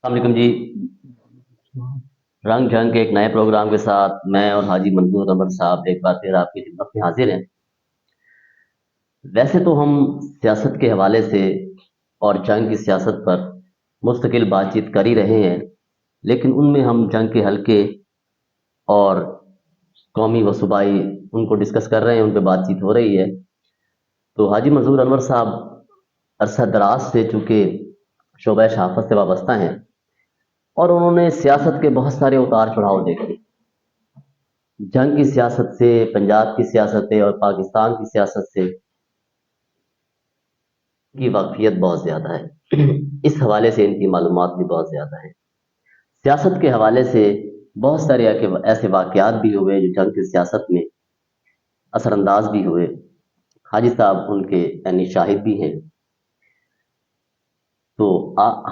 السلام علیکم جی۔ رنگ جھنگ کے ایک نئے پروگرام کے ساتھ میں اور حاجی منظور انور صاحب ایک بار پھر آپ کی خدمت میں حاضر ہیں۔ ویسے تو ہم سیاست کے حوالے سے اور جنگ کی سیاست پر مستقل بات چیت کر ہی رہے ہیں، لیکن ان میں ہم جنگ کے حلقے اور قومی و صوبائی ان کو ڈسکس کر رہے ہیں، ان پہ بات چیت ہو رہی ہے۔ تو حاجی منظور انور صاحب عرصہ دراز سے چونکہ شعبہ شہافت سے وابستہ ہیں اور انہوں نے سیاست کے بہت سارے اتار چڑھاؤ دیکھے، جنگ کی سیاست سے، پنجاب کی سیاست سے اور پاکستان کی سیاست سے کی واقفیت بہت زیادہ ہے۔ اس حوالے سے ان کی معلومات بھی بہت زیادہ ہیں۔ سیاست کے حوالے سے بہت سارے ایسے واقعات بھی ہوئے جو جنگ کی سیاست میں اثر انداز بھی ہوئے۔ حاجی صاحب ان کے یعنی شاہد بھی ہیں۔ تو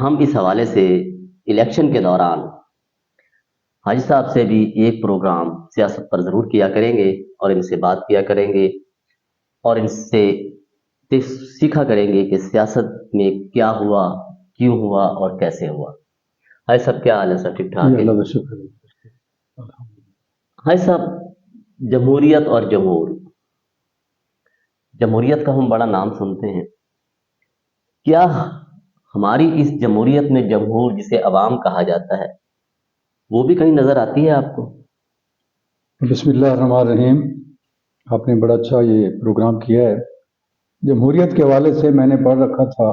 ہم اس حوالے سے الیکشن کے دوران حاجی صاحب سے بھی ایک پروگرام سیاست پر ضرور کیا کریں گے اور ان سے بات کیا کریں گے اور ان سے سیکھا کریں گے کہ سیاست میں کیا ہوا، کیوں ہوا اور کیسے ہوا۔ حاجی صاحب کیا حال ہے؟ سر ٹھیک ٹھاک ہے؟ اللہ کا شکر ہے۔ حاجی صاحب، جمہوریت اور جمہوریت کا ہم بڑا نام سنتے ہیں، کیا ہماری اس جمہوریت میں جمہور جسے عوام کہا جاتا ہے وہ بھی کہیں نظر آتی ہے آپ کو؟ بسم اللہ الرحمن الرحیم۔ آپ نے بڑا اچھا یہ پروگرام کیا ہے۔ جمہوریت کے حوالے سے میں نے پڑھ رکھا تھا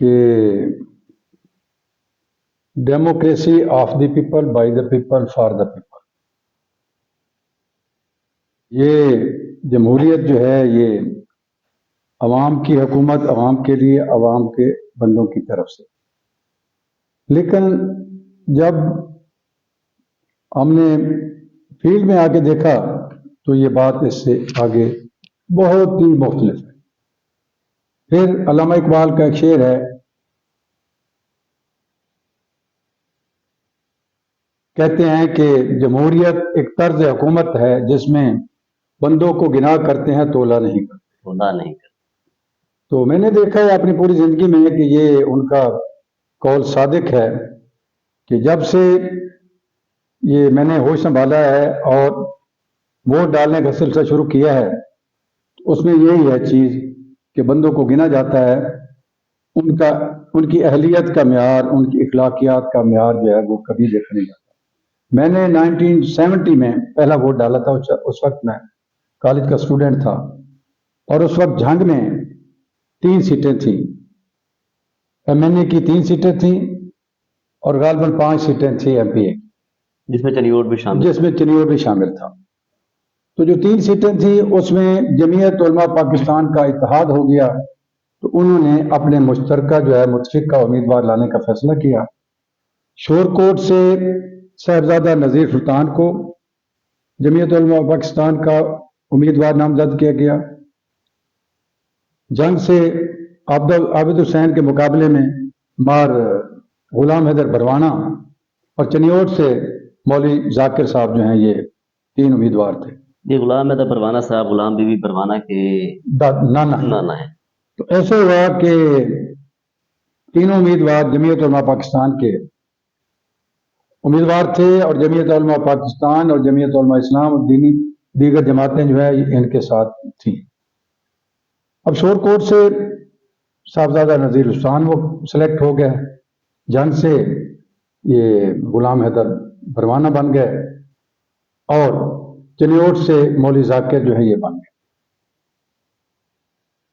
کہ democracy of the people, by the people, for the people. یہ جمہوریت جو ہے یہ عوام کی حکومت، عوام کے لیے، عوام کے بندوں کی طرف سے۔ لیکن جب ہم نے فیلڈ میں آگے دیکھا تو یہ بات اس سے آگے بہت ہی مختلف ہے۔ پھر علامہ اقبال کا ایک شعر ہے، کہتے ہیں کہ جمہوریت ایک طرز حکومت ہے جس میں بندوں کو گنا کرتے ہیں، تولا نہیں کرتے۔ خدا نہیں کرتا۔ تو میں نے دیکھا ہے اپنی پوری زندگی میں کہ یہ ان کا قول صادق ہے کہ جب سے یہ میں نے ہوش سنبھالا ہے اور ووٹ ڈالنے کا سلسلہ شروع کیا ہے، اس میں یہی ہے چیز کہ بندوں کو گنا جاتا ہے، ان کی اہلیت کا معیار، ان کی اخلاقیات کا معیار جو ہے وہ کبھی دیکھا نہیں جاتا۔ میں نے 1970 میں پہلا ووٹ ڈالا تھا، اس وقت میں کالج کا اسٹوڈنٹ تھا، اور اس وقت جھنگ میں 3 سیٹیں تھیں، ایم این اے کی 3 سیٹیں تھیں اور غالباً 5 سیٹیں تھیں ایم پی اے، جس میں چنیوٹ بھی شامل تھا۔ تو جو 3 سیٹیں تھیں اس میں جمعیت علماء پاکستان کا اتحاد ہو گیا، تو انہوں نے اپنے مشترکہ جو ہے متفقہ امیدوار لانے کا فیصلہ کیا۔ شورکوٹ سے صاحبزادہ نذیر سلطان کو جمعیت علماء پاکستان کا امیدوار نامزد کیا گیا۔ جنگ سے عابد حسین کے مقابلے میں مار غلام حیدر بروانہ اور چنیوٹ سے مولوی ذاکر صاحب جو ہیں، یہ 3 امیدوار تھے۔ یہ غلام حیدر پروانہ صاحب غلام بی بی پروانہ کے نانا ہے۔ تو ایسے ہوا کہ تینوں امیدوار جمعیت علماء پاکستان کے امیدوار تھے، اور جمعیت علماء پاکستان اور جمعیت علماء اسلام اور دیگر جماعتیں جو ہیں ان کے ساتھ تھیں۔ اب شورکوٹ سے صاحبزادہ نذیر سلطان وہ سلیکٹ ہو گئے، جنگ سے یہ غلام حیدر بروانہ بن گئے، اور چنیوٹ سے مولوی ذاکر جو ہے یہ بن گئے۔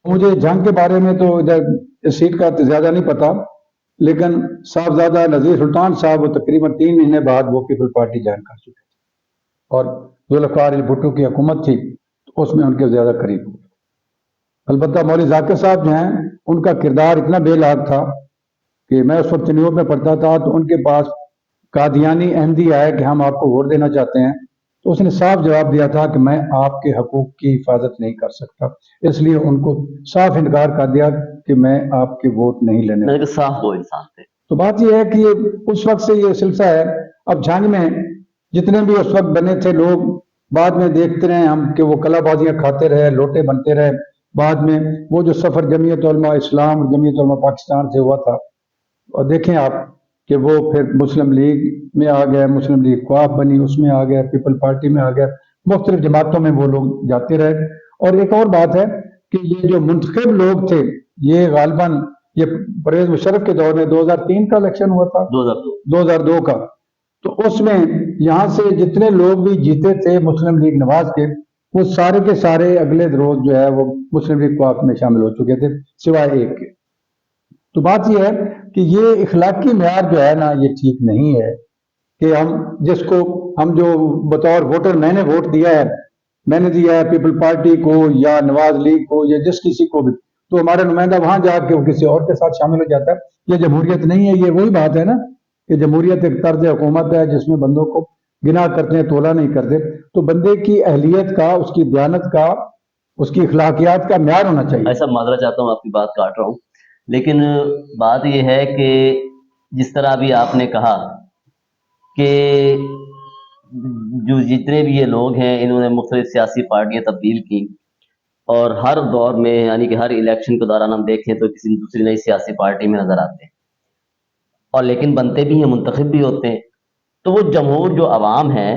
مجھے جنگ کے بارے میں تو ادھر اس سیٹ کا زیادہ نہیں پتا، لیکن صاحبزادہ نذیر سلطان صاحب وہ تقریباً 3 مہینے بعد وہ پیپل پارٹی جوائن کر چکے تھے، اور ذوالفقار علی بھٹو کی حکومت تھی تو اس میں ان کے زیادہ قریب ہوئے۔ البتہ مولوی ذاکر صاحب جو ہیں ان کا کردار اتنا بے لاگ تھا کہ میں اس وقت چنیوٹ میں پڑھتا تھا، تو ان کے پاس قادیانی احمدی آئے کہ ہم آپ کو ووٹ دینا چاہتے ہیں، تو اس نے صاف جواب دیا تھا کہ میں آپ کے حقوق کی حفاظت نہیں کر سکتا، اس لیے ان کو صاف انکار کر دیا کہ میں آپ کے ووٹ نہیں لینے۔ صاف وہ انسان تھے۔ تو بات یہ ہے کہ اس وقت سے یہ سلسلہ ہے۔ اب جنگ میں جتنے بھی اس وقت بنے تھے لوگ، بعد میں دیکھتے رہے ہم کہ وہ کلا بازیاں کھاتے رہے، لوٹے بنتے رہے۔ بعد میں وہ جو سفر جمعیت علماء اسلام اور جمعیت علماء پاکستان سے ہوا تھا، اور دیکھیں آپ کہ وہ پھر مسلم لیگ میں آ گئے، مسلم لیگ قواف بنی، اس میں آ گیا، پیپل پارٹی میں آ گیا، مختلف جماعتوں میں وہ لوگ جاتے رہے۔ اور ایک اور بات ہے کہ یہ جو منتخب لوگ تھے یہ غالباً یہ پرویز مشرف کے دور میں 2003 کا الیکشن ہوا تھا، 2002 کا، تو اس میں یہاں سے جتنے لوگ بھی جیتے تھے مسلم لیگ نواز کے، وہ سارے کے سارے اگلے روز جو ہے وہ مسلم لیگ قواف میں شامل ہو چکے تھے سوائے ایک کے۔ تو بات یہ ہے کہ یہ اخلاقی معیار جو ہے نا یہ ٹھیک نہیں ہے کہ ہم جو بطور ووٹر میں نے ووٹ دیا ہے، میں نے دیا ہے پیپل پارٹی کو یا نواز لیگ کو یا جس کسی کو بھی، تو ہمارا نمائندہ وہاں جا کے وہ کسی اور کے ساتھ شامل ہو جاتا ہے۔ یہ جمہوریت نہیں ہے۔ یہ وہی بات ہے نا کہ جمہوریت ایک طرز حکومت ہے جس میں بندوں کو گنا کرتے ہیں، تولا نہیں کرتے۔ تو بندے کی اہلیت کا، اس کی دیانت کا، اس کی اخلاقیات کا معیار ہونا چاہیے۔ ایسا معذرت چاہتا ہوں، آپ کی بات کاٹ رہا ہوں، لیکن بات یہ ہے کہ جس طرح ابھی آپ نے کہا کہ جو جتنے بھی یہ لوگ ہیں انہوں نے مختلف سیاسی پارٹیاں تبدیل کی، اور ہر دور میں یعنی کہ ہر الیکشن کے دوران ہم دیکھیں تو کسی دوسری نئی سیاسی پارٹی میں نظر آتے ہیں، اور لیکن بنتے بھی ہیں، منتخب بھی ہوتے ہیں۔ تو وہ جمہور جو عوام ہے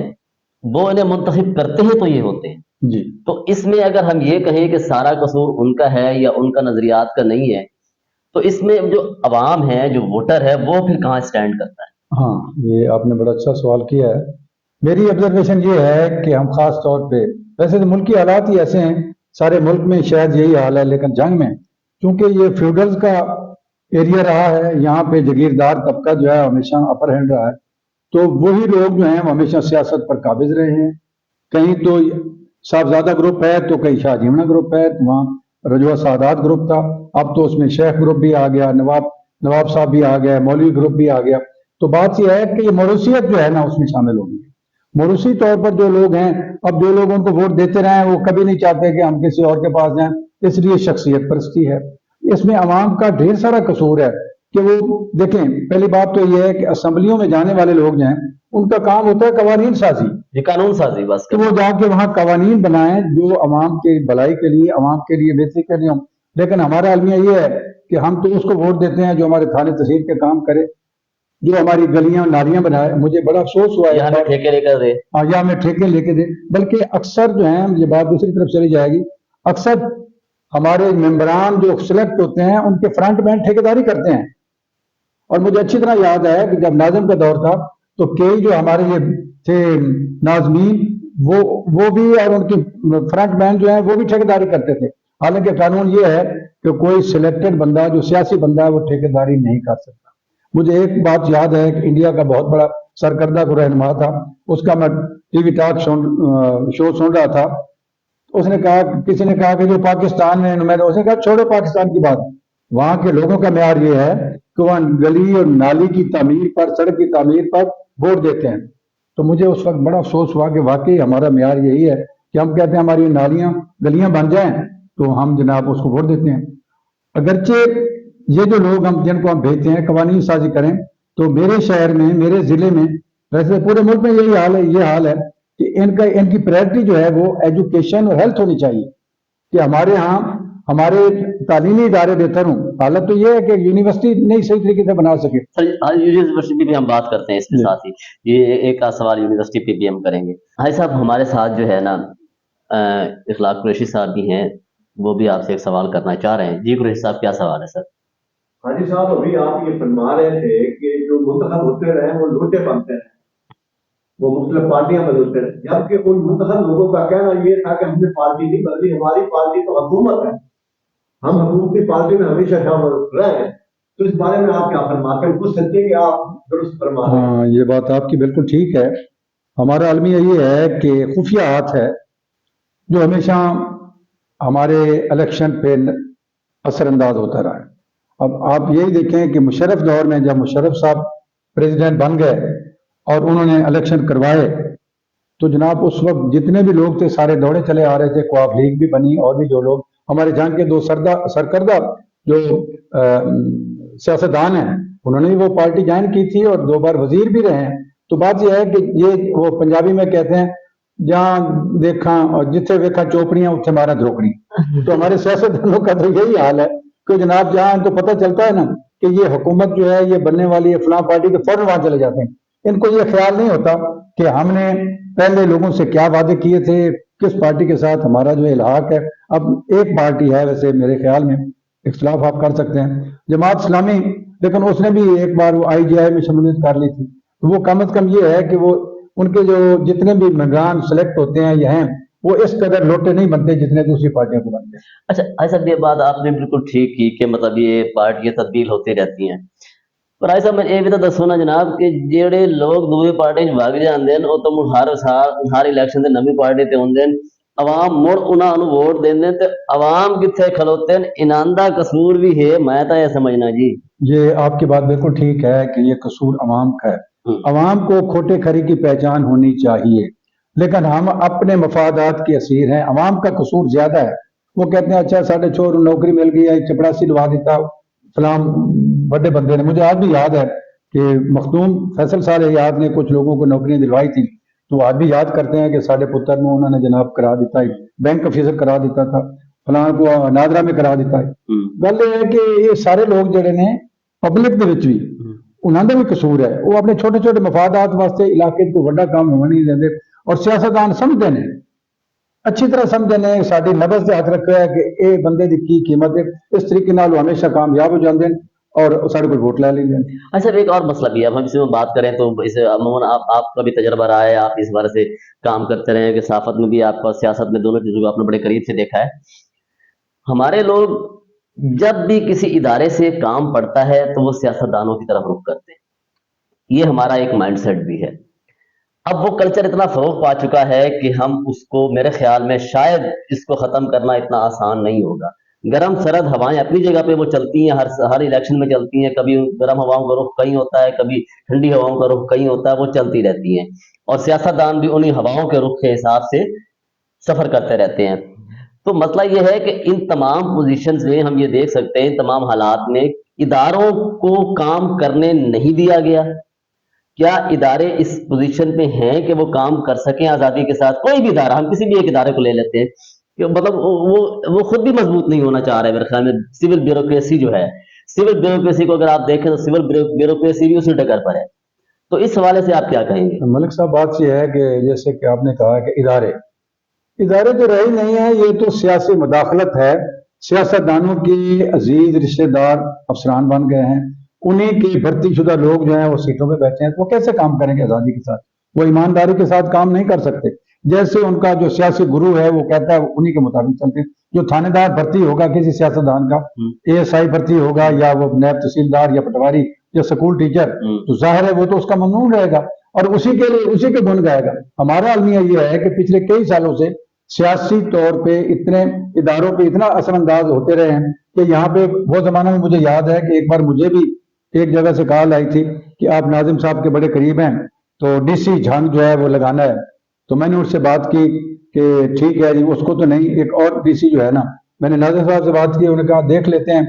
وہ انہیں منتخب کرتے ہیں تو یہ ہوتے ہیں۔ جی تو اس میں اگر ہم یہ کہیں کہ سارا قصور ان کا ہے یا ان کا نظریات کا نہیں ہے، تو اس میں جو عوام ہے، جو ووٹر ہے، وہ پھر کہاں سٹینڈ کرتا ہے؟ ہاں، یہ آپ نے بڑا اچھا سوال کیا ہے۔ میری آبزرویشن یہ ہے کہ ہم خاص طور پہ، ویسے تو ملکی حالات ہی ایسے ہیں، سارے ملک میں شاید یہی حال ہے، لیکن جنگ میں چونکہ یہ فیوڈلز کا ایریا رہا ہے، یہاں پہ جگیردار طبقہ جو ہے ہمیشہ اپر ہینڈ رہا ہے، تو وہی لوگ جو ہیں وہ ہمیشہ سیاست پر قابض رہے ہیں۔ کہیں تو صاحبزادہ گروپ ہے تو کہیں شاہ جیمنا گروپ ہے، وہاں رجوع سعادات گروپ تھا، اب تو اس میں شیخ گروپ بھی آ گیا، نواب صاحب بھی آ گیا، مولوی گروپ بھی آ گیا۔ تو بات یہ ہے کہ یہ موروثیت جو ہے نا اس میں شامل ہوگی۔ موروثی طور پر جو لوگ ہیں، اب جو لوگ ان کو ووٹ دیتے رہے ہیں وہ کبھی نہیں چاہتے کہ ہم کسی اور کے پاس جائیں، اس لیے شخصیت پرستی ہے۔ اس میں عوام کا ڈھیر سارا قصور ہے کہ وہ دیکھیں، پہلی بات تو یہ ہے کہ اسمبلیوں میں جانے والے لوگ جو ہیں ان کا کام ہوتا ہے قوانین سازی، یہ قانون سازی بس کہ وہ جا کے وہاں قوانین بنائیں جو عوام کے بھلائی کے لیے، عوام کے لیے بہتری کے لیے ہوں۔ لیکن ہمارا المیہ یہ ہے کہ ہم تو اس کو ووٹ دیتے ہیں جو ہمارے تھانے تحصیل کے کام کرے، جو ہماری گلیاں نالیاں بنائے۔ مجھے بڑا افسوس ہوا ہے یا ہمیں ٹھیکے لے کر دے، یا ہمیں ٹھیکے لے کے دے۔ بلکہ اکثر جو ہیں، یہ بات دوسری طرف چلی جائے گی، اکثر ہمارے ممبران جو سلیکٹ ہوتے ہیں ان کے فرنٹ مین ٹھیکیداری کرتے ہیں۔ اور مجھے اچھی طرح یاد ہے کہ جب ناظم کا دور تھا تو کئی جو ہمارے یہ تھے ناظمین، وہ بھی اور ان کی فرنٹ مین جو ہیں وہ بھی ٹھیکیداری کرتے تھے۔ حالانکہ قانون یہ ہے کہ کوئی سلیکٹڈ بندہ جو سیاسی بندہ ہے وہ ٹھیکیداری نہیں کر سکتا۔ مجھے ایک بات یاد ہے کہ انڈیا کا بہت بڑا سرکردہ کو رہنما تھا، اس کا میں ٹی وی ٹاک شو سن رہا تھا، اس نے کہا، کسی نے کہا کہ جو پاکستان میں نمائندہ، اس نے کہا چھوڑو پاکستان کی بات، وہاں کے لوگوں کا معیار یہ ہے کہ وہاں گلی اور نالی کی تعمیر پر، سڑک کی تعمیر پر ووٹ دیتے ہیں۔ تو مجھے اس وقت بڑا افسوس ہوا کہ واقعی ہمارا معیار یہی ہے کہ ہم کہتے ہیں ہماری نالیاں گلیاں بن جائیں تو ہم جناب اس کو ووٹ دیتے ہیں۔ اگرچہ یہ جو لوگ جن کو ہم بھیجتے ہیں قوانین سازی کریں، تو میرے شہر میں، میرے ضلع میں، ویسے پورے ملک میں یہی حال ہے، یہ حال ہے کہ ان کی پریورٹی جو ہے وہ ایجوکیشن اور ہیلتھ ہونی چاہیے کہ ہمارے ہاں ہمارے تعلیمی ادارے بہتر ہوں۔ حالت تو یہ ہے کہ یونیورسٹی نہیں صحیح طریقے سے بنا سکے۔ سر یونیورسٹی پہ ہم بات کرتے ہیں اس کے ساتھ ہی، یہ ایک سوال یونیورسٹی پہ بھی ہم کریں گے۔ بھائی صاحب ہمارے ساتھ جو ہے نا اخلاق قریشی صاحب بھی ہیں، وہ بھی آپ سے ایک سوال کرنا چاہ رہے ہیں۔ جی قریشی صاحب کیا سوال ہے سر؟ ہاں جی صاحب، ابھی آپ یہ فرما رہے تھے کہ جو منتخب ہوتے رہے وہ لوٹے بنتے رہے، وہ مختلف پارٹیاں بدلتے رہے، جبکہ ان منتخب لوگوں کا کہنا یہ تھا کہ ہم نے پارٹی نہیں بدلی، ہماری پارٹی تو حکومت ہے، ہم حکومتی پارٹی میں ہمیشہ شامل رہے ہیں۔ تو اس بارے میں آپ کیا فرماتے ہیں؟ کچھ سچے کہ آپ درست فرما رہے ہیں؟ ہاں، یہ بات آپ کی بالکل ٹھیک ہے۔ ہمارا المیہ یہ ہے کہ خفیہ ہاتھ ہے جو ہمیشہ ہمارے الیکشن پہ اثر انداز ہوتا رہا ہے۔ اب آپ یہی دیکھیں کہ مشرف دور میں جب مشرف صاحب پریزیڈنٹ بن گئے اور انہوں نے الیکشن کروائے تو جناب اس وقت جتنے بھی لوگ تھے سارے دوڑے چلے آ رہے تھے، قواف لیگ بھی بنی اور بھی جو لوگ ہمارے جہاں کے دو سرکردہ جو سیاستدان ہیں انہوں نے وہ پارٹی جوائن کی تھی اور 2 بار وزیر بھی رہے ہیں۔ تو بات یہ ہے کہ یہ وہ پنجابی میں کہتے ہیں جہاں دیکھا اور جتھے دیکھا چوپڑیاں اتھے مارا دھوکڑی۔ تو ہمارے سیاستدانوں کا تو یہی حال ہے کہ جناب جہاں ان کو پتہ چلتا ہے نا کہ یہ حکومت جو ہے یہ بننے والی ہے فلاں پارٹی کے، فوراً وہاں چلے جاتے ہیں۔ ان کو یہ خیال نہیں ہوتا کہ ہم نے پہلے لوگوں سے کیا وعدے کیے تھے، کس پارٹی کے ساتھ ہمارا جو الحاق ہے۔ اب ایک پارٹی ہے ویسے میرے خیال میں، اختلاف آپ کر سکتے ہیں، جماعت اسلامی، لیکن اس نے بھی ایک بار وہ IGI میں شمولیت کر لی تھی۔ تو وہ کم از کم یہ ہے کہ وہ ان کے جو جتنے بھی ممبران سلیکٹ ہوتے ہیں یہ ہیں، وہ اس قدر لوٹے نہیں بنتے جتنے دوسری پارٹیوں کو بنتے ہیں۔ اچھا ایسا یہ بات آپ نے بالکل ٹھیک کی کہ مطلب یہ پارٹیاں تبدیل ہوتی رہتی ہیں، پر ایسا میں یہ بھی تو دسو نا جناب کہ جڑے لوگ دوسری پارٹی بھاگ جاندے ہیں وہ تو ہر سال ہر الیکشن تے نویں پارٹی تے ہوندے ہیں، عوام مڑ انہاں نوں ووٹ دیندے تے عوام کتھے کھلوتے ہیں، انہاں دا قصور بھی ہے، میں تو یہ سمجھنا جی۔ یہ آپ کی بات بالکل ٹھیک ہے کہ یہ قصور عوام کا ہے۔ عوام کو کھوٹے کھری کی پہچان ہونی چاہیے، لیکن ہم اپنے مفادات کے اسیر ہیں۔ عوام کا قصور زیادہ ہے، وہ کہتے ہیں اچھا ساڈے چور نوکری مل گئی ہے، چپڑاسی لوا دیتا فلاں بڑے بندے نے۔ مجھے آج بھی یاد ہے کہ مخدوم فیصل صالح یاد نے کچھ لوگوں کو نوکریاں دلوائی تھی، تو آج بھی یاد کرتے ہیں کہ ساڈے پتر میں انہوں نے جناب کرا دیتا ہے، بینک افیسر کرا دیتا تھا، فلاں کو نادرا میں کرا دیتا ہے۔ گل یہ ہے کہ یہ سارے لوگ جڑے نے پبلک دے وچ بھی انہاں دا بھی قصور ہے، وہ اپنے چھوٹے چھوٹے مفادات واسطے علاقے کو بڑا کام ہونے نہیں دیندے، اور سیاستدان سمجھتے ہیں اچھی طرح سمجھتے ہیں، ساری نبض سے ہاتھ رکھا ہے کہ اے بندے دی کی قیمت ہے، اس طریقے نال وہ ہمیشہ کامیاب ہو جاندے ہیں اور سارے کو ووٹ لے لیندے ہیں۔ اچھا ایک اور مسئلہ بھی ہے، اب ہم اس میں بات کریں تو اس عموماً آپ کا بھی تجربہ رہا ہے، آپ اس بارے سے کام کرتے رہے ہیں کہ صحافت میں بھی آپ کا، سیاست میں، دونوں چیزوں کو آپ نے بڑے قریب سے دیکھا ہے۔ ہمارے لوگ جب بھی کسی ادارے سے کام پڑتا ہے تو وہ سیاستدانوں کی طرف رخ کرتے ہیں، یہ ہمارا ایک مائنڈ سیٹ بھی ہے۔ اب وہ کلچر اتنا فروغ پا چکا ہے کہ ہم اس کو، میرے خیال میں شاید اس کو ختم کرنا اتنا آسان نہیں ہوگا۔ گرم سرد ہوائیں اپنی جگہ پہ وہ چلتی ہیں، ہر الیکشن میں چلتی ہیں، کبھی گرم ہواؤں کا رخ کہیں ہوتا ہے، کبھی ٹھنڈی ہواؤں کا رخ کہیں ہوتا ہے، وہ چلتی رہتی ہیں، اور سیاستدان بھی انہی ہواؤں کے رخ کے حساب سے سفر کرتے رہتے ہیں۔ تو مسئلہ یہ ہے کہ ان تمام پوزیشنز میں ہم یہ دیکھ سکتے ہیں، ان تمام حالات میں اداروں کو کام کرنے نہیں دیا گیا۔ کیا ادارے اس پوزیشن پہ ہیں کہ وہ کام کر سکیں آزادی کے ساتھ؟ کوئی بھی ادارہ، ہم کسی بھی ایک ادارے کو لے لیتے ہیں کہ مطلب وہ خود بھی مضبوط نہیں ہونا چاہ رہے، میرے خیال میں سول بیوروکریسی جو ہے، سول بیوروکریسی کو اگر آپ دیکھیں تو سول بیوروکریسی بھی اسی ڈگر پر ہے۔ تو اس حوالے سے آپ کیا کہیں گے؟ ملک صاحب بات یہ ہے کہ جیسے کہ آپ نے کہا کہ ادارے تو رہے نہیں ہیں، یہ تو سیاسی مداخلت ہے۔ سیاستدانوں کی عزیز رشتہ دار افسران بن گئے ہیں، انہیں کی بھرتی شدہ لوگ جو ہیں وہ سیٹوں پہ بیٹھے ہیں، تو وہ کیسے کام کریں گے آزادی کے ساتھ؟ وہ ایمانداری کے ساتھ کام نہیں کر سکتے۔ جیسے ان کا جو سیاسی گرو ہے وہ کہتا ہے انہیں کے مطابق چلتے ہیں۔ جو تھانے دار بھرتی ہوگا کسی سیاستدان کا، ASI بھرتی ہوگا یا وہ نائب تحصیلدار یا پٹواری یا سکول ٹیچر، تو ظاہر ہے وہ تو اس کا ممنون رہے گا اور اسی کے گن گائے گا۔ ہمارا المیہ یہ ہے کہ پچھلے کئی سالوں سے سیاسی طور پہ اتنے اداروں پہ اتنا اثر انداز ہوتے رہے ہیں کہ یہاں پہ وہ زمانہ میں مجھے یاد ہے کہ ایک بار مجھے بھی ایک جگہ سے کال آئی تھی کہ آپ ناظم صاحب کے بڑے قریب ہیں تو DC جھنگ جو ہے وہ لگانا ہے۔ تو میں نے اس سے بات کی کہ ٹھیک ہے جی، اس کو تو نہیں، ایک اور DC جو ہے نا، میں نے ناظم صاحب سے بات کی، انہوں نے کہا دیکھ لیتے ہیں۔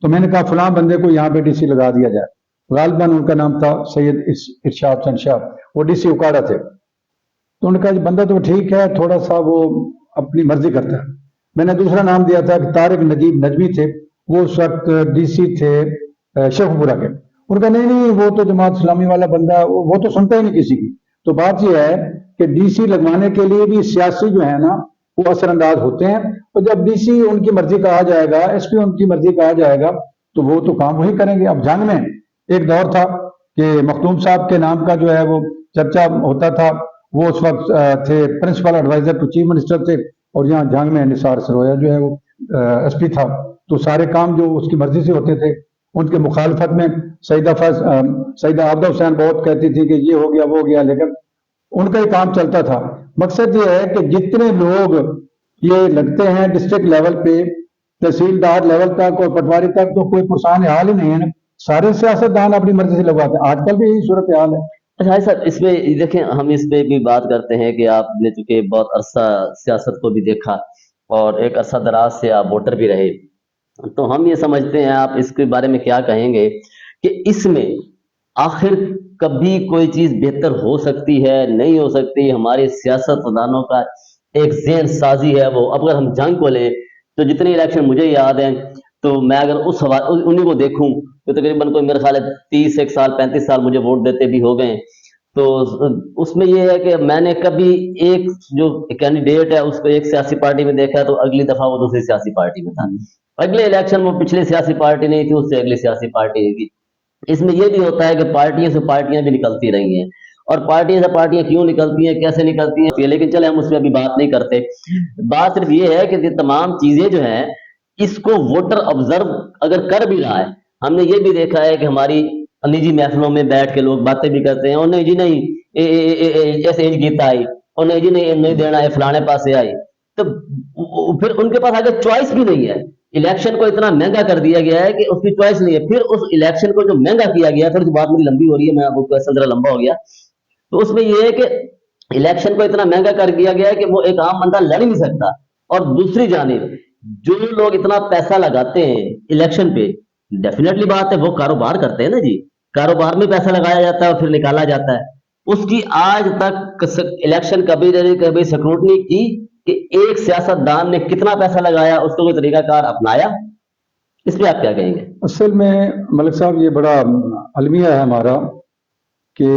تو میں نے کہا فلاں بندے کو یہاں پہ DC لگا دیا جائے، غالباً ان کا نام تھا سید ارشاد حسن شاہ، وہ DC اکاڑا تھے۔ تو انہوں نے کہا جی بندہ تو ٹھیک ہے، تھوڑا سا وہ اپنی مرضی کرتا ہے۔ میں نے دوسرا نام دیا تھا کہ طارق نجیب نجمی تھے، وہ اس وقت DC تھے شیخ پورہ کے۔ ان کا نہیں وہ تو جماعت اسلامی والا بندہ ہے، وہ تو سنتا ہی نہیں کسی کی۔ تو بات یہ ہے کہ DC لگوانے کے لیے بھی سیاسی جو ہے نا وہ اثر انداز ہوتے ہیں، اور جب DC ان کی مرضی کا آ جائے گا، SP ان کی مرضی کا آ جائے گا تو وہ تو کام وہی کریں گے۔ اب جنگ میں ایک دور تھا کہ مخدوم صاحب کے نام کا جو ہے وہ چرچا ہوتا تھا، وہ اس وقت تھے principal adviser to chief minister تھے، اور یہاں جنگ میں نثار سرویا جو ہے وہ SP تھا۔ تو سارے کام جو اس کی مرضی سے ہوتے تھے۔ ان کے مخالفت میں سیدہ عابدہ حسین بہت کہتی تھی کہ یہ ہو گیا وہ ہو گیا، لیکن ان کا ہی کام چلتا تھا۔ مقصد یہ ہے کہ جتنے لوگ یہ لگتے ہیں ڈسٹرکٹ لیول پہ، تحصیلدار لیول تک اور پٹواری تک، تو کوئی پرسان حال ہی نہیں ہے نا، سارے سیاستدان اپنی مرضی سے لگواتے ہیں۔ آج کل بھی یہی صورتحال ہے۔ اچھا صاحب، اس میں دیکھیں، ہم اس پہ بھی بات کرتے ہیں کہ آپ نے چونکہ بہت عرصہ سیاست کو بھی دیکھا اور ایک عرصہ دراز سے آپ ووٹر بھی رہے، تو ہم یہ سمجھتے ہیں، آپ اس کے بارے میں کیا کہیں گے کہ اس میں آخر کبھی کوئی چیز بہتر ہو سکتی ہے، نہیں ہو سکتی؟ ہمارے سیاستدانوں کا ایک ذہن سازی ہے وہ، اگر ہم جنگ کو لیں تو جتنے الیکشن مجھے یاد ہیں تو میں اگر انہیں کو دیکھوں تو تقریباً کوئی میرے خیال ہے 31 سال 35 سال مجھے ووٹ دیتے بھی ہو گئے. تو اس میں یہ ہے کہ میں نے کبھی ایک جو کینڈیڈیٹ ہے اس کو ایک سیاسی پارٹی میں دیکھا تو اگلی دفعہ وہ دوسری سیاسی پارٹی میں تھا. اگلے الیکشن وہ پچھلی سیاسی پارٹی نہیں تھی، اس سے اگلی سیاسی پارٹی تھی. اس میں یہ بھی ہوتا ہے کہ پارٹیوں سے پارٹیاں بھی نکلتی رہی ہیں، اور پارٹیاں سے پارٹیاں کیوں نکلتی ہیں، کیسے نکلتی ہیں، لیکن چلے ہم اس میں ابھی بات نہیں کرتے. بات صرف یہ ہے کہ یہ تمام چیزیں جو ہیں اس کو ووٹر آبزرو اگر کر بھی رہا ہے. ہم نے یہ بھی دیکھا ہے کہ ہماری نجی محفلوں میں بیٹھ کے لوگ باتیں بھی کرتے ہیں، اور نہیں جی نہیں ایسے انج گیتا آئی، اور نہیں جی نہیں دینا ہے فلانے پاس سے آئی. تو پھر ان کے پاس آگے چوائس بھی نہیں ہے. الیکشن کو اتنا مہنگا کر دیا گیا ہے کہ اس کی چوائس نہیں ہے. پھر اس الیکشن کو جو مہنگا کیا گیا ہے، تھوڑی سی بات میری لمبی ہو رہی ہے، میں آپ کو کوشچن ذرا لمبا ہو گیا. تو اس میں یہ ہے کہ الیکشن کو اتنا مہنگا کر دیا گیا ہے کہ وہ ایک عام بندہ لڑ ہی نہیں سکتا. اور دوسری جانب جو لوگ اتنا پیسہ لگاتے ہیں الیکشن پہ، ڈیفینیٹلی بات ہے وہ کاروبار کرتے ہیں نا جی، کاروبار میں پیسہ لگایا جاتا ہے اور پھر نکالا جاتا ہے. اس کی آج تک الیکشن کبھی سکروٹنی کی کہ ایک سیاست دان نے کتنا پیسہ لگایا، اس کو کوئی طریقہ کار اپنایا؟ اس پہ آپ کیا کہیں گے؟ اصل میں ملک صاحب یہ بڑا المیہ ہے ہمارا کہ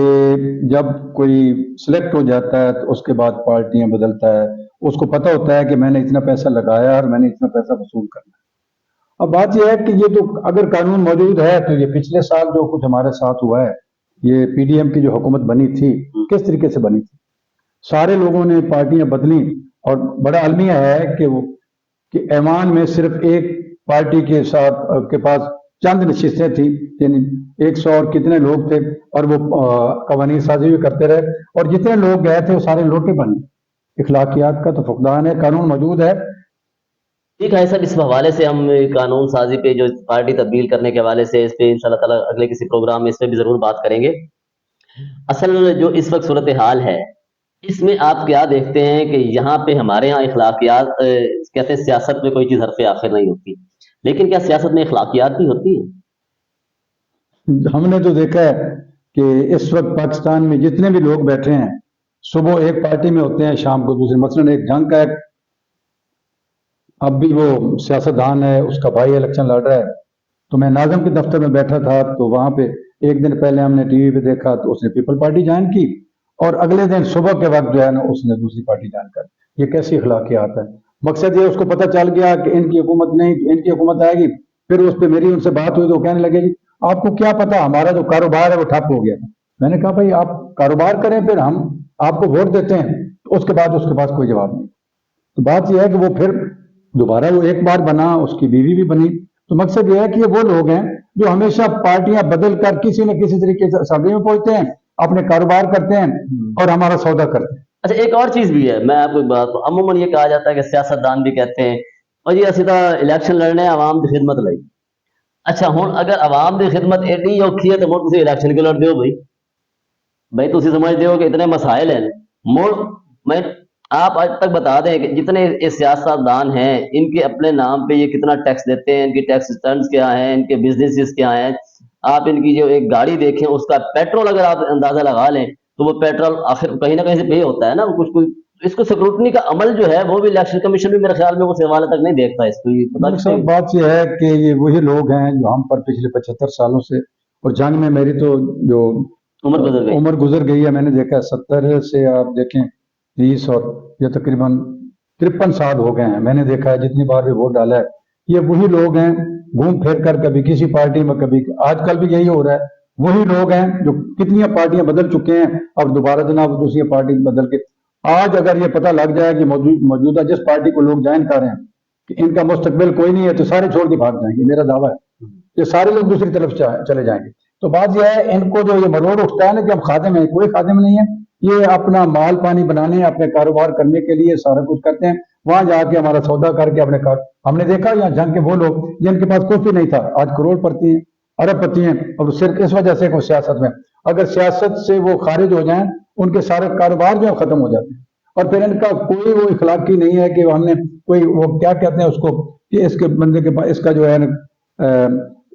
جب کوئی سلیکٹ ہو جاتا ہے تو اس کے بعد پارٹیاں بدلتا ہے، اس کو پتہ ہوتا ہے کہ میں نے اتنا پیسہ لگایا اور میں نے اتنا پیسہ وصول کرنا ہے. اب بات یہ ہے کہ یہ تو اگر قانون موجود ہے تو یہ پچھلے سال جو کچھ ہمارے ساتھ ہوا ہے، یہ پی ڈی ایم کی جو حکومت بنی تھی کس طریقے سے بنی تھی، سارے لوگوں نے پارٹیاں بدلی. اور بڑا المیہ ہے کہ ایوان میں صرف ایک پارٹی کے ساتھ کے پاس چند نشستیں تھیں، یعنی 100 اور کتنے لوگ تھے، اور وہ قوانین سازی بھی کرتے رہے، اور جتنے لوگ گئے تھے وہ سارے لوٹے بنے. اخلاقیات کا تو فقدان ہے. قانون موجود ہے. ٹھیک ہے صاحب، اس حوالے سے ہم قانون سازی پہ جو پارٹی تبدیل کرنے کے حوالے سے اس پہ انشاءاللہ تعالیٰ اگلے کسی پروگرام میں اس پہ بھی ضرور بات کریں گے. اصل جو اس وقت صورتحال ہے اس میں آپ کیا دیکھتے ہیں کہ یہاں پہ ہمارے ہاں اخلاقیات کہتے ہیں سیاست میں کوئی چیز حرف آخر نہیں ہوتی، لیکن کیا سیاست میں اخلاقیات بھی ہوتی ہیں؟ ہم نے تو دیکھا ہے کہ اس وقت پاکستان میں جتنے بھی لوگ بیٹھے ہیں صبح ایک پارٹی میں ہوتے ہیں، شام کو دوسری. مثلاً ایک جنگ کا اب بھی وہ سیاستدان ہے، اس کا بھائی الیکشن لڑ رہا ہے. تو میں ناظم کے دفتر میں بیٹھا تھا تو وہاں پہ ایک دن پہلے ہم نے ٹی وی پہ دیکھا تو اس نے پیپل پارٹی جوائن کی، اور اگلے دن صبح کے وقت جو ہے نا اس نے دوسری پارٹی جوائن کر. یہ کیسی اخلاقیات ہے؟ مقصد یہ اس کو پتہ چل گیا کہ ان کی حکومت نہیں، ان کی حکومت آئے گی. پھر اس پہ میری ان سے بات ہوئی تو وہ کہنے لگے جی آپ کو کیا پتا، ہمارا جو کاروبار ہے وہ ٹھپ ہو گیا. میں نے کہا بھائی آپ کاروبار کریں پھر ہم آپ کو ووٹ دیتے ہیں. تو اس کے بعد اس کے پاس کوئی جواب نہیں. تو بات یہ ہے کہ وہ پھر دوبارہ وہ ایک بار بنا، اس کی بیوی بھی بنی. تو مقصد یہ ہے کہ یہ وہ لوگ ہیں جو ہمیشہ پارٹیاں بدل کر کسی نہ کسی طریقے سے اسمبلی میں پہنچتے ہیں، اپنے کاروبار کرتے ہیں اور ہمارا سودا کرتے ہیں. اچھا ایک اور چیز بھی ہے، میں آپ کو ایک بات عموماً یہ کہا جاتا ہے کہ سیاست دان بھی کہتے ہیں اور یہ سیدھا الیکشن لڑنے عوام کی خدمت لئی. اچھا ہوں اگر عوام کی خدمت ایڈی اوکھی ہے تو مڑ تسی الیکشن کیوں لڑتے ہو بھائی تسی سمجھتے ہو کہ اتنے مسائل ہیں مڑ میں آپ آج تک بتا دیں کہ جتنے یہ سیاست دان ہیں ان کے اپنے نام پہ یہ کتنا ٹیکس دیتے ہیں، ان کی ٹیکس ریٹرنز کیا ہیں، ان کے بزنسز کیا ہیں. آپ ان کی جو ایک گاڑی دیکھیں اس کا پیٹرول اگر آپ اندازہ لگا لیں تو وہ پیٹرول آخر کہیں نہ کہیں سے پے ہوتا ہے نا کچھ. اس کو سکروٹنی کا عمل جو ہے وہ بھی الیکشن کمیشن بھی میرے خیال میں اس حوالے تک نہیں دیکھتا. اس کو یہ پتا سر بات یہ ہے کہ یہ وہی لوگ ہیں جو ہم پر پچھلے 75 سالوں سے، اور جنگ میں میری تو جو عمر گزر گئی ہے، میں نے دیکھا 70 سے آپ دیکھیں 30 اور یہ تقریباً 53 سال ہو گئے ہیں. میں نے دیکھا ہے جتنی بار بھی ووٹ ڈالا ہے یہ وہی لوگ ہیں گھوم پھر کر کبھی کسی پارٹی میں، کبھی آج کل بھی یہی ہو رہا ہے. وہی لوگ ہیں جو کتنی پارٹیاں بدل چکے ہیں اب دوبارہ جناب دوسری پارٹی بدل کے. آج اگر یہ پتہ لگ جائے کہ موجودہ جس پارٹی کو لوگ جوائن کر رہے ہیں کہ ان کا مستقبل کوئی نہیں ہے تو سارے چھوڑ کے بھاگ جائیں گے. میرا دعویٰ ہے کہ سارے لوگ دوسری طرف چلے جائیں گے. تو بات یہ ہے ان کو جو یہ مروڑ اٹھتا ہے نا کہ ہم خادم ہیں، کوئی خادم نہیں ہے. یہ اپنا مال پانی بنانے، اپنے کاروبار کرنے کے لیے سارا کچھ کرتے ہیں. وہاں جا کے ہمارا سودا کر کے اپنے ہم نے دیکھا یہاں جنگ کے وہ لوگ جن کے پاس کچھ بھی نہیں تھا آج کروڑ پتی ہیں، ارب پتی ہیں، اور صرف اس وجہ سے کوئی سیاست میں اگر سیاست سے وہ خارج ہو جائیں ان کے سارے کاروبار جو ختم ہو جاتے ہیں. اور پھر ان کا کوئی وہ اخلاقی نہیں ہے کہ ہم نے کوئی وہ کیا کہتے ہیں اس کو کہ اس کے بندے کے اس کا جو ہے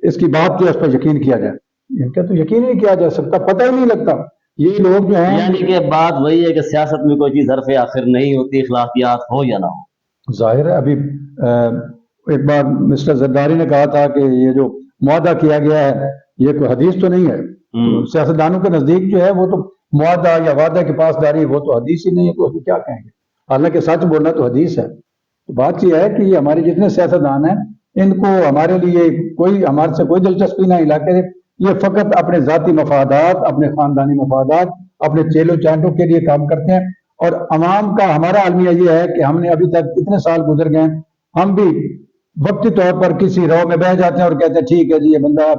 اس کی بات کی اس پر یقین کیا جائے. ان کا تو یقین نہیں کیا جا سکتا، پتہ ہی نہیں لگتا. یہ لوگ جو ہیں یعنی کہ بات وہی ہے کہ سیاست میں کوئی چیز حرف آخر نہیں ہوتی، اخلاقیات ہو یا نہ ہو. ظاہر ہے ابھی ایک بار مسٹر زرداری نے کہا تھا کہ یہ جو معاہدہ کیا گیا ہے یہ کوئی حدیث تو نہیں ہے. تو سیاستدانوں کے نزدیک جو ہے وہ تو معاہدہ یا وعدہ کی پاسداری وہ تو حدیث ہی نہیں ہے, تو اس کو کیا کہیں گے, حالانکہ سچ بولنا تو حدیث ہے. تو بات یہ ہے کہ یہ ہمارے جتنے سیاستدان ہیں ان کو ہمارے لیے کوئی ہمارے سے کوئی دلچسپی نہ لا کے یہ فقط اپنے ذاتی مفادات, اپنے خاندانی مفادات, اپنے چیلوں چانٹوں کے لیے کام کرتے ہیں. اور عوام کا ہمارا المیہ یہ ہے کہ ہم نے ابھی تک اتنے سال گزر گئے, ہم بھی وقتی طور پر کسی رو میں بہ جاتے ہیں اور کہتے ہیں ٹھیک ہے جی یہ بندہ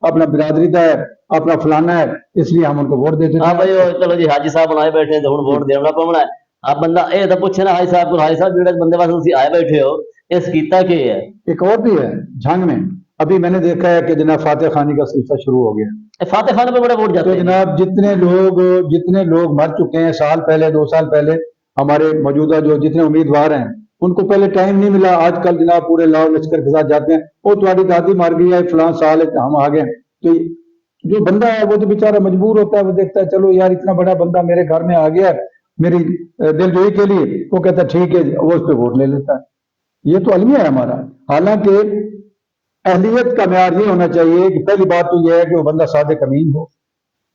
اپنا برادری کا ہے, اپنا فلانا ہے, اس لیے ہم ان کو ووٹ دے دیتے ہاں ہیں. بھائی چلو جی حاجی صاحب آئے بیٹھے تو ہوں ووٹ دینا پونا ہے. آپ بندہ اے تو پوچھے نا حاجی صاحب جڑے بندے پاس تسی آئے بیٹھے ہو اس کیتا کہ ہے. ایک اور بھی ہے جھنگ میں, ابھی میں نے دیکھا ہے کہ جناب فاتح خانی کا سلسلہ شروع ہو گیا. فاتح خان پہ بڑے ووٹ تو جاتے ہیں. جناب جتنے لوگ مر چکے ہیں سال پہلے 2 سال پہلے, ہمارے موجودہ جو جتنے امیدوار ہیں ان کو پہلے ٹائم نہیں ملا. آج کل جناب پورے لاؤ لشکر کے ساتھ جاتے ہیں, وہ تمہاری دادی مر گئی ہے فلاں سال ہم آ گئے. تو جو بندہ ہے وہ تو بیچارہ مجبور ہوتا ہے, وہ دیکھتا ہے چلو یار اتنا بڑا بندہ میرے گھر میں آ گیا ہے میری دل جوئی کے لیے, وہ کہتا ہے ٹھیک ہے, وہ اس پہ ووٹ لے لیتا ہے. یہ تو المیہ ہے ہمارا. حالانکہ اہلیت کا معیار یہ ہونا چاہیے کہ پہلی بات تو یہ ہے کہ وہ بندہ صادق امین ہو,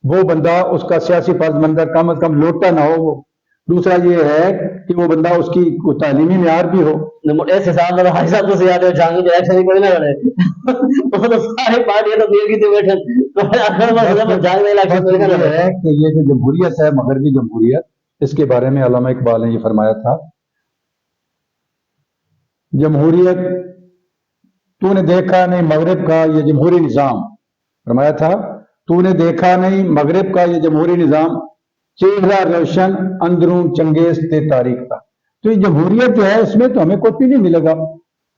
وہ بندہ اس کا سیاسی فرض منظر کم از کم لوٹا نہ ہو. وہ دوسرا یہ ہے کہ وہ بندہ اس کی کوئی تعلیمی معیار بھی ہو. اس حساب سے حاجی صاحب کو زیادہ ہو جانگ جو ایکشن کوئی نہ کرے وہ تو ساری پارٹیاں تو دیے کی تے بیٹھے تو اخر میں جانگ میں الیکشن کوئی نہ یہ کرے. ہے کہ یہ جو جمہوریت ہے مغربی جمہوریت, اس کے بارے میں علامہ اقبال نے یہ فرمایا تھا, جمہوریت تو نے دیکھا نہیں مغرب کا یہ جمہوری نظام, فرمایا تھا تو نے دیکھا نہیں مغرب کا یہ جمہوری نظام, چہرہ روشن اندرون چنگیز تے تاریخ کا. تو یہ جمہوریت جو ہے اس میں تو ہمیں کچھ بھی نہیں ملے گا.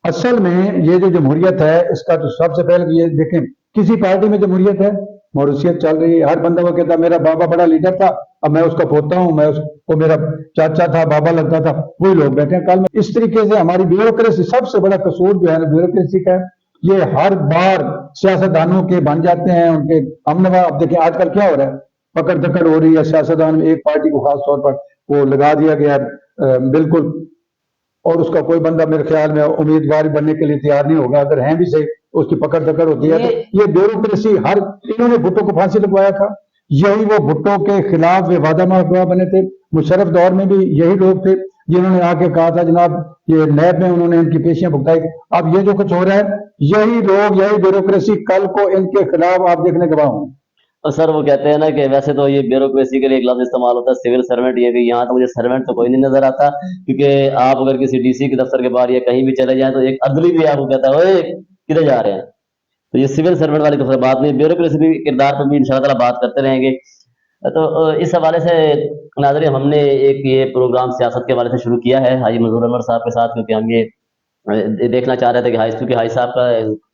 اصل میں یہ جو جمہوریت ہے اس کا تو سب سے پہلے یہ دیکھیں, کسی پارٹی میں جمہوریت ہے, موروثیت چل رہی ہے, ہر بندہ وہ کہتا ہے میرا بابا بڑا لیڈر تھا, اب میں اس کا پوتا ہوں, میں اس کو میرا چاچا تھا, بابا لگتا تھا, وہی لوگ بیٹھے ہیں. کل میں اس طریقے سے ہماری بیوروکریسی, سب سے بڑا قصور جو ہے نا بیوروکریسی کا ہے, یہ ہر بار سیاستدانوں کے بن جاتے ہیں ان کے امنوا. اب دیکھیں آج کل کیا ہو رہا ہے, پکڑ دکڑ ہو رہی ہے سیاستدان میں, ایک پارٹی کو خاص طور پر وہ لگا دیا گیا بالکل, اور اس کا کوئی بندہ میرے خیال میں امیدوار بننے کے لیے تیار نہیں ہوگا, اگر ہیں بھی صحیح اس کی پکڑ دکڑ ہوتی ہے. تو یہ بیوروکریسی انہوں نے بھٹو کو پھانسی لگوایا تھا, یہی وہ بھٹو کے خلاف وعدہ معاہدہ بنے تھے. مشرف دور میں بھی یہی لوگ تھے جنہوں نے آ کے کہا تھا جناب یہ نیب میں انہوں نے ان کی پیشیاں بھگتائی. اب یہ جو کچھ ہو رہا ہے یہی لوگ, یہی بیوروکریسی کل کو ان کے خلاف آپ دیکھنے گواہ ہوں. اور سر وہ کہتے ہیں نا کہ ویسے تو یہ بیوروکریسی کے لیے ایک لفظ استعمال ہوتا ہے سول سرونٹ, یہ کہ یہاں تو مجھے سرونٹ تو کوئی نہیں نظر آتا, کیونکہ آپ اگر کسی ڈی سی کے دفتر کے باہر یا کہیں بھی چلے جائیں تو ایک عدلی بھی آپ کو کہتا ہے اوے کدھر جا رہے ہیں. تو یہ سول سرونٹ والی تو بات نہیں, بیوروکریسی بھی کردار پر بھی ان شاء اللہ تعالیٰ بات کرتے رہیں گے. تو اس حوالے سے ناظرین ہم نے ایک یہ پروگرام سیاست کے حوالے سے شروع کیا ہے حاجی منظور انور صاحب کے ساتھ, کیونکہ ہم یہ دیکھنا چاہ رہے تھے کہ حاجی صاحب کا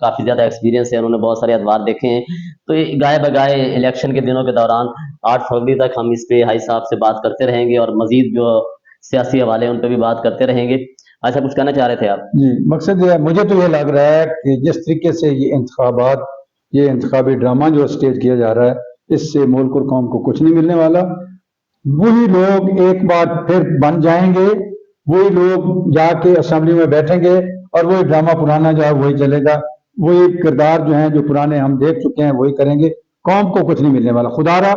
کافی زیادہ ایکسپیرینس ہے, انہوں نے بہت سارے ادوار دیکھے ہیں. تو یہ گائے بگائے الیکشن کے دنوں کے دوران 8 فروری تک ہم اس پہ حاجی صاحب سے بات کرتے رہیں گے, اور مزید جو سیاسی حوالے ہیں ان پہ بھی بات کرتے رہیں گے. ایسا کچھ کہنا چاہ رہے تھے آپ؟ جی, مقصد یہ ہے, مجھے تو یہ لگ رہا ہے کہ جس طریقے سے یہ انتخابات, یہ انتخابی ڈرامہ جو اسٹیج کیا جا رہا ہے, اس سے ملک اور قوم کو کچھ نہیں ملنے والا. وہی لوگ ایک بار پھر بن جائیں گے, وہی لوگ جا کے اسمبلی میں بیٹھیں گے, اور وہی ڈرامہ پرانا جو ہے وہی چلے گا, وہی کردار جو ہیں جو پرانے ہم دیکھ چکے ہیں وہی کریں گے. قوم کو کچھ نہیں ملنے والا. خدا را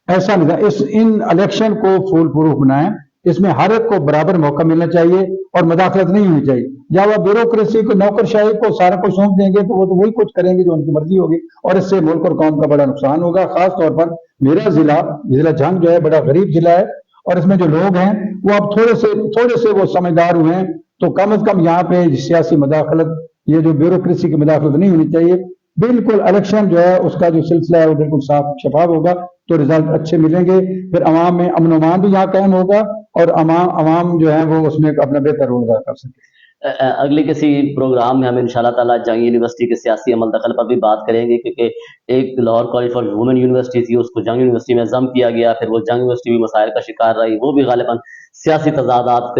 ایسا نہیں, ان الیکشن کو فول پروف بنائیں, اس میں ہر ایک کو برابر موقع ملنا چاہیے اور مداخلت نہیں ہونی چاہیے. یا وہ بیوروکریسی کو, نوکرشاہی کو سارا کچھ سونپ دیں گے تو وہ تو وہی کچھ کریں گے جو ان کی مرضی ہوگی, اور اس سے ملک اور قوم کا بڑا نقصان ہوگا. خاص طور پر میرا ضلع جھنگ جو ہے بڑا غریب ضلع ہے, اور اس میں جو لوگ ہیں وہ اب تھوڑے سے وہ سمجھدار ہوئے ہیں, تو کم از کم یہاں پہ سیاسی مداخلت, یہ جو بیوروکریسی کی مداخلت نہیں ہونی چاہیے. بالکل الیکشن جو ہے اس کا جو سلسلہ ہے وہ بالکل صاف شفاف ہوگا تو رزلٹ اچھے ملیں گے. پھر عوام میں امن و امان بھی یہاں قائم ہوگا, اور عوام جو ہے وہ اس میں اپنا بہتر رول ادا کر سکے. اگلی کسی پروگرام میں ہم ان شاء اللہ تعالیٰ جنگ یونیورسٹی کے سیاسی عمل دخل پر بھی بات کریں گے, کیونکہ ایک Lahore college for women university تھی, اس کو جنگ یونیورسٹی میں ضم کیا گیا, پھر وہ جنگ یونیورسٹی بھی مسائل کا شکار رہی, وہ بھی غالباً سیاسی تضادات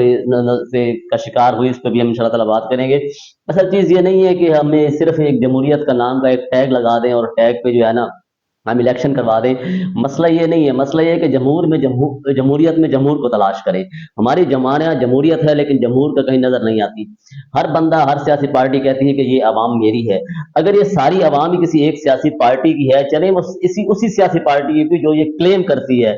کا شکار ہوئی. اس پہ بھی ہم ان شاء اللہ تعالیٰ بات کریں گے. اصل چیز یہ نہیں ہے کہ ہمیں صرف ایک جمہوریت کا نام کا ایک ٹیگ لگا دیں, اور ٹیگ پہ جو ہے نا ہم الیکشن کروا دیں. مسئلہ یہ نہیں ہے، مسئلہ یہ ہے کہ جمہوریت میں جمہور کو تلاش کریں. ہماری جمہوریہ جمہوریت ہے لیکن جمہور کا کہیں نظر نہیں آتی. ہر بندہ ہر سیاسی پارٹی کہتی ہے کہ یہ عوام میری ہے. اگر یہ ساری عوام ہی کسی ایک سیاسی پارٹی کی ہے، چلیں وہ اسی سیاسی پارٹی کی جو یہ کلیم کرتی ہے،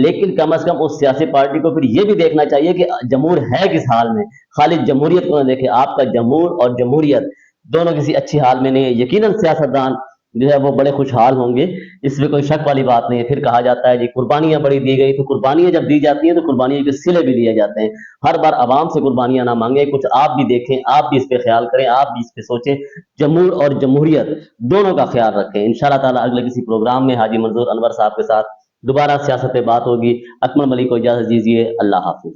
لیکن کم از کم اس سیاسی پارٹی کو پھر یہ بھی دیکھنا چاہیے کہ جمہور ہے کس حال میں. خالی جمہوریت کو نہ دیکھے، آپ کا جمہور اور جمہوریت دونوں کسی اچھی حال میں نہیں ہے. یقیناً سیاستدان جو ہے وہ بڑے خوشحال ہوں گے، اس میں کوئی شک والی بات نہیں ہے. پھر کہا جاتا ہے جی قربانیاں بڑی دی گئی، تو قربانیاں جب دی جاتی ہیں تو قربانیوں کے صلے بھی دیے جاتے ہیں. ہر بار عوام سے قربانیاں نہ مانگیں، کچھ آپ بھی دیکھیں، آپ بھی اس پہ خیال کریں، آپ بھی اس پہ سوچیں. جمہور اور جمہوریت دونوں کا خیال رکھیں. انشاءاللہ تعالیٰ اگلے کسی پروگرام میں حاجی منظور انور صاحب کے ساتھ دوبارہ سیاست پہ بات ہوگی. اکمل ملک کو اجازت دیجیے. اللہ حافظ.